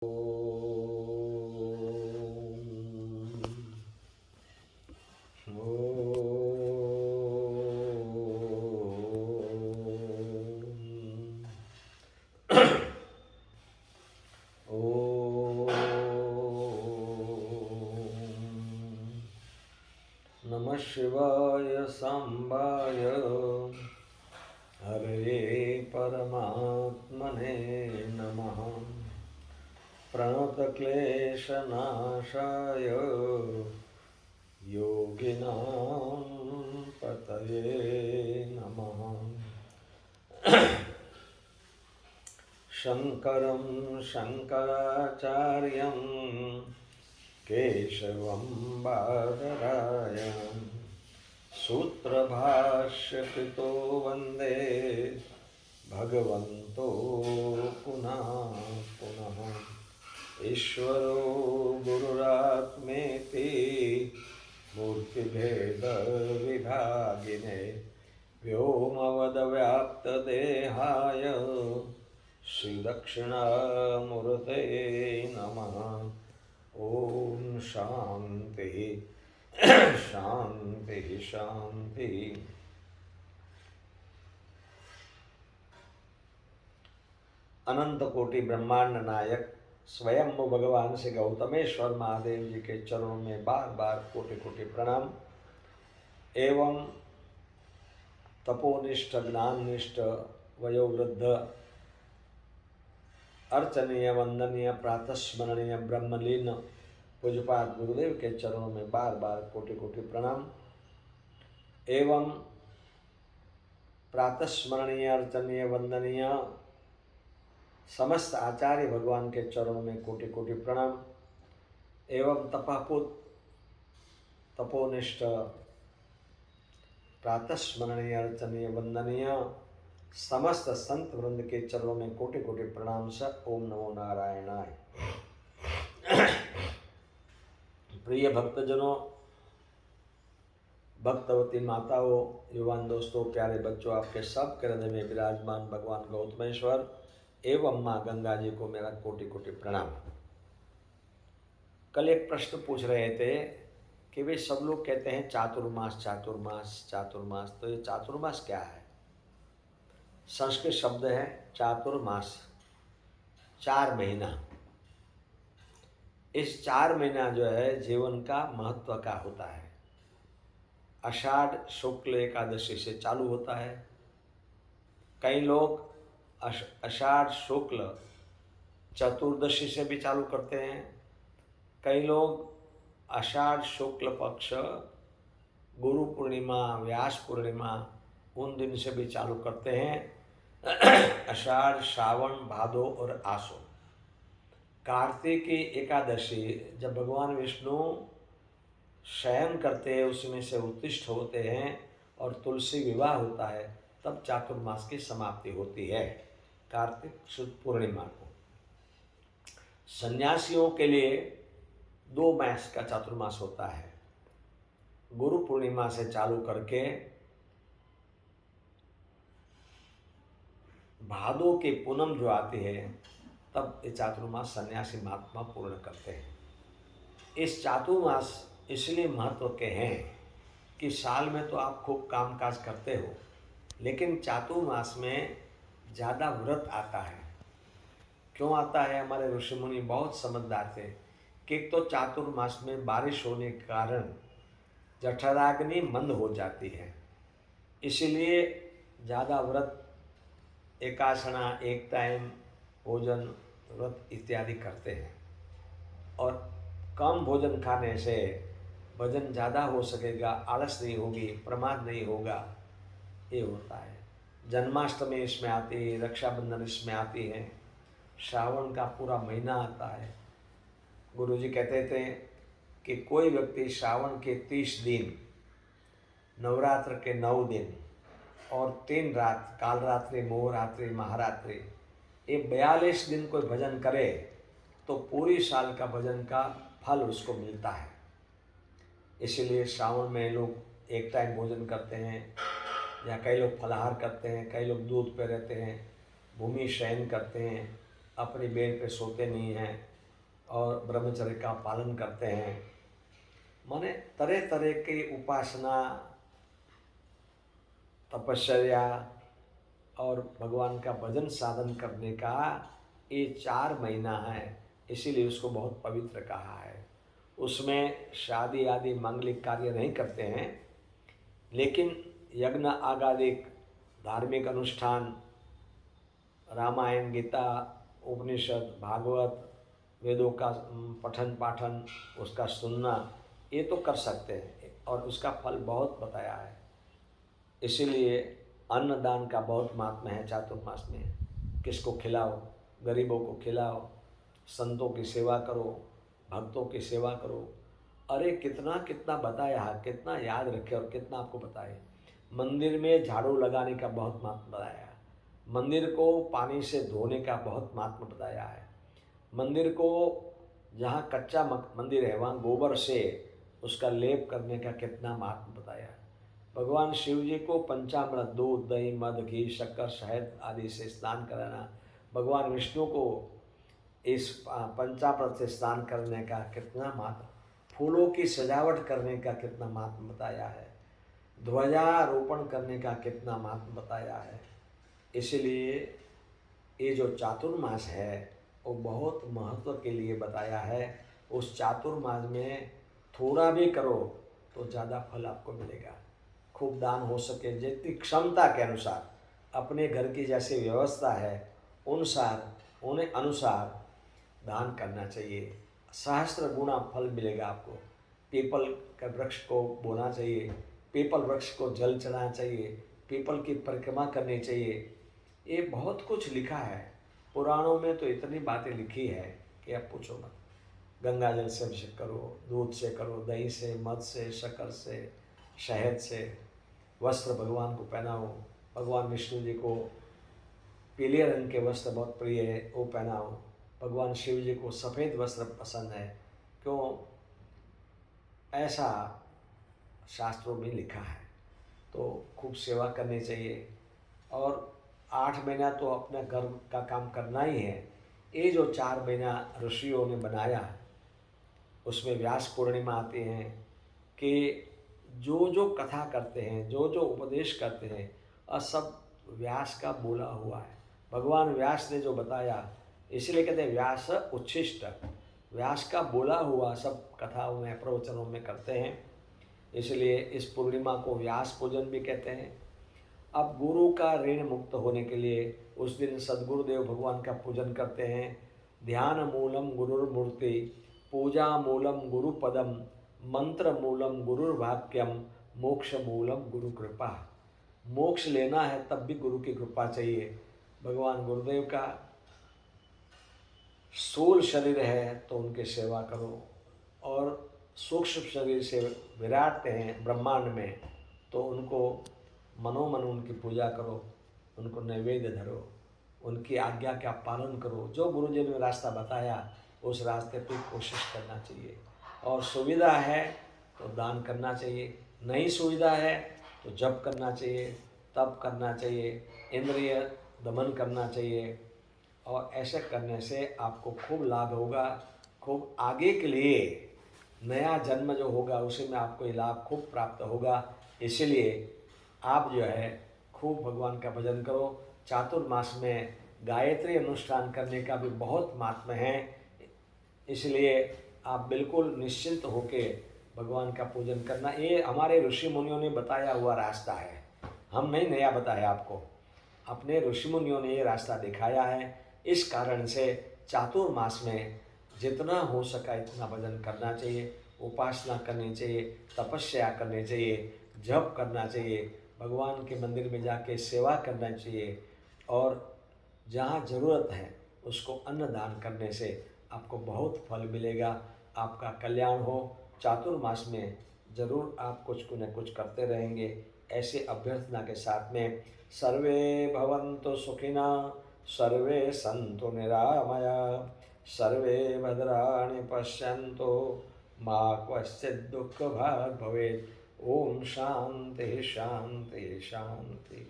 नमः शिवाय सांबाय हरये परमात्मने नमः। प्रणतक्लेशनाशाय योगिनां पतये नमः। शङ्करं शङ्कराचार्यं केशवं बादरायणं सूत्रभाष्यकृतो वन्दे भगवन्तो पुनः पुनः। ईश्वरो गुरुरात्मेति मूर्तिभेदविभागिने व्योमवद्व्याप्तदेहाय श्रीदक्षिणामूर्ते नमः। ओम शांति शांति शांति। अनंत कोटि ब्रह्मांड नायक स्वयं भगवान श्री गौतमेश्वर महादेव जी के चरणों में बार बार कोटि कोटि प्रणाम एवं तपोनिष्ठ ज्ञाननिष्ठ वयोवृद्ध अर्चनीय वंदनीय प्रातस्मरणीय ब्रह्मलीन पूज्यपाद गुरुदेव के चरणों में बार बार कोटि कोटि प्रणाम एवं प्रातस्मरणीय अर्चनीय वंदनीय समस्त आचार्य भगवान के चरणों में कोटि कोटि प्रणाम एवं तपःपुत तपोनिष्ठ प्रातस्मरणीय अर्चनीय वंदनीय समस्त संत वृंद के चरणों में कोटि कोटि प्रणाम से ओम नमो नारायणाय। प्रिय भक्तजनों, भक्तवती माताओं, युवान दोस्तों, प्यारे बच्चों, आपके सब के हृदय में विराजमान भगवान गौतमेश्वर एवं माँ गंगा जी को मेरा कोटि कोटि प्रणाम। कल एक प्रश्न पूछ रहे थे कि वे सब लोग कहते हैं चातुर्मास चातुर्मास चातुर्मास, तो ये चातुर्मास क्या है? संस्कृत शब्द है चातुर्मास, 4 महीना। इस 4 महीना जो है जीवन का महत्व का होता है। आषाढ़ शुक्ल एकादशी से चालू होता है। कई लोग आषाढ़ शुक्ल चतुर्दशी से भी चालू करते हैं। कई लोग आषाढ़ शुक्ल पक्ष गुरु पूर्णिमा व्यास पूर्णिमा उन दिन से भी चालू करते हैं। आषाढ़ श्रावण भादो और आसो। कार्तिकी एकादशी जब भगवान विष्णु शयन करते हैं उसमें से उत्तिष्ठ होते हैं और तुलसी विवाह होता है, तब चातुर्मास की समाप्ति होती है कार्तिक शुद्ध पूर्णिमा को। सन्यासियों के लिए 2 मास का चातुर्मास होता है। गुरु पूर्णिमा से चालू करके भादो की पूनम जो आती है तब ये चातुर्मास सन्यासी महात्मा पूर्ण करते हैं। इस चातुर्मास इसलिए महत्व के हैं कि साल में तो आप खूब कामकाज करते हो, लेकिन चातुर्मास में ज़्यादा व्रत आता है। क्यों आता है? हमारे ऋषि मुनि बहुत समझदार थे कि एक तो चातुर्मास में बारिश होने के कारण जठराग्नि मंद हो जाती है, इसीलिए ज़्यादा व्रत, एकासना, एक टाइम भोजन, व्रत इत्यादि करते हैं। और कम भोजन खाने से वजन ज़्यादा हो सकेगा, आलस नहीं होगी, प्रमाद नहीं होगा, ये होता है। जन्माष्टमी इसमें आती है, रक्षाबंधन इसमें आती है, श्रावण का पूरा महीना आता है। गुरुजी कहते थे कि कोई व्यक्ति श्रावण के 30 दिन, नवरात्र के 9 दिन और 3 रात, कालरात्रि, मोहरात्रि, महारात्रि, ये 42 दिन कोई भजन करे तो पूरी साल का भजन का फल उसको मिलता है। इसीलिए श्रावण में लोग एक टाइम भोजन करते हैं, या कई लोग फलाहार करते हैं, कई लोग दूध पे रहते हैं, भूमि शयन करते हैं, अपनी बेड पे सोते नहीं हैं, और ब्रह्मचर्य का पालन करते हैं, माने तरह तरह की उपासना, तपस्या और भगवान का भजन साधन करने का ये 4 महीना है, इसीलिए उसको बहुत पवित्र कहा है। उसमें शादी आदि मांगलिक कार्य नहीं करते हैं, लेकिन यज्ञ आगादिक धार्मिक अनुष्ठान, रामायण, गीता, उपनिषद, भागवत, वेदों का पठन पाठन, उसका सुनना, ये तो कर सकते हैं और उसका फल बहुत बताया है। इसीलिए अन्नदान का बहुत महात्मा है चातुर्मास में। किसको खिलाओ, गरीबों को खिलाओ, संतों की सेवा करो, भक्तों की सेवा करो। अरे कितना कितना बताया है, कितना याद रखे और कितना आपको बताए। मंदिर में झाड़ू लगाने का बहुत महत्व बताया है, मंदिर को पानी से धोने का बहुत महत्व बताया है, मंदिर को जहाँ कच्चा मंदिर है वहाँ गोबर से उसका लेप करने का कितना महत्व बताया है। भगवान शिव जी को पंचामृत, दूध, दही, मध, घी, शक्कर, शहद आदि से स्नान कराना, भगवान विष्णु को इस पंचामृत से स्नान करने का कितना महत्व, फूलों की सजावट करने का कितना महत्व बताया है, ध्वजारोपण करने का कितना महत्व बताया है। इसलिए ये जो चातुर्मास है वो बहुत महत्व के लिए बताया है। उस चातुर्मास में थोड़ा भी करो तो ज़्यादा फल आपको मिलेगा। खूब दान हो सके, जितनी क्षमता के अनुसार, अपने घर की जैसी व्यवस्था है उन्हें अनुसार दान करना चाहिए। सहस्त्र गुना फल मिलेगा आपको। पीपल के वृक्ष को बोना चाहिए, पीपल वृक्ष को जल चढ़ाना चाहिए, पीपल की परिक्रमा करनी चाहिए। ये बहुत कुछ लिखा है पुराणों में, तो इतनी बातें लिखी है कि आप पूछो मत। गंगा जल से अभिषेक करो, दूध से करो, दही से, मध से, शक्कर से, शहद से। वस्त्र भगवान को पहनाओ, भगवान विष्णु जी को पीले रंग के वस्त्र बहुत प्रिय है, वो पहनाओ। भगवान शिव जी को सफ़ेद वस्त्र पसंद है, क्यों? ऐसा शास्त्रों में लिखा है। तो खूब सेवा करनी चाहिए। और 8 महीना तो अपने घर का काम करना ही है। ये जो 4 महीना ऋषियों ने बनाया, उसमें व्यास पूर्णिमा आती है कि जो जो कथा करते हैं, जो जो उपदेश करते हैं, और सब व्यास का बोला हुआ है। भगवान व्यास ने जो बताया, इसलिए कहते हैं व्यास उच्छिष्ट। व्यास का बोला हुआ सब कथाओं में, प्रवचनों में करते हैं, इसलिए इस पूर्णिमा को व्यास पूजन भी कहते हैं। अब गुरु का ऋण मुक्त होने के लिए उस दिन सद्गुरुदेव भगवान का पूजन करते हैं। ध्यान मूलम गुरुर्मूर्ति, पूजा मूलम गुरुपदम, मंत्र मूलम गुरुर्वाक्यम, मोक्ष मूलम गुरु कृपा। मोक्ष लेना है तब भी गुरु की कृपा चाहिए। भगवान गुरुदेव का स्थूल शरीर है तो उनकी सेवा करो, और सूक्ष्म शरीर से विराटते हैं ब्रह्मांड में, तो उनको मनोमन उनकी पूजा करो, उनको नैवेद्य धरो, उनकी आज्ञा का पालन करो। जो गुरु जी ने रास्ता बताया उस रास्ते पे कोशिश करना चाहिए। और सुविधा है तो दान करना चाहिए, नहीं सुविधा है तो जप करना चाहिए, तप करना चाहिए, इंद्रिय दमन करना चाहिए। और ऐसे करने से आपको खूब लाभ होगा। खूब आगे के लिए नया जन्म जो होगा उसी में आपको ये लाभ खूब प्राप्त होगा। इसलिए आप जो है खूब भगवान का भजन करो। चातुर्मास में गायत्री अनुष्ठान करने का भी बहुत महात्म्य है, इसलिए आप बिल्कुल निश्चिंत होके भगवान का पूजन करना। ये हमारे ऋषि मुनियों ने बताया हुआ रास्ता है, हम नहीं नया बताया आपको, अपने ऋषि मुनियों ने ये रास्ता दिखाया है। इस कारण से चातुर्मास में जितना हो सका इतना भजन करना चाहिए, उपासना करनी चाहिए, तपस्या करनी चाहिए, जप करना चाहिए, भगवान के मंदिर में जाके सेवा करना चाहिए, और जहाँ ज़रूरत है उसको अन्नदान करने से आपको बहुत फल मिलेगा, आपका कल्याण हो। चातुर्मास में ज़रूर आप कुछ न कुछ करते रहेंगे। ऐसे अभ्यर्थना के साथ में सर्वे भवन्तु सुखिना, सर्वे सन्तु निरामया, सर्वे भद्राणि पश्यन्तु, मा कश्चित् दुःखभाग् भवेत्। ओम शांति शांति शांति।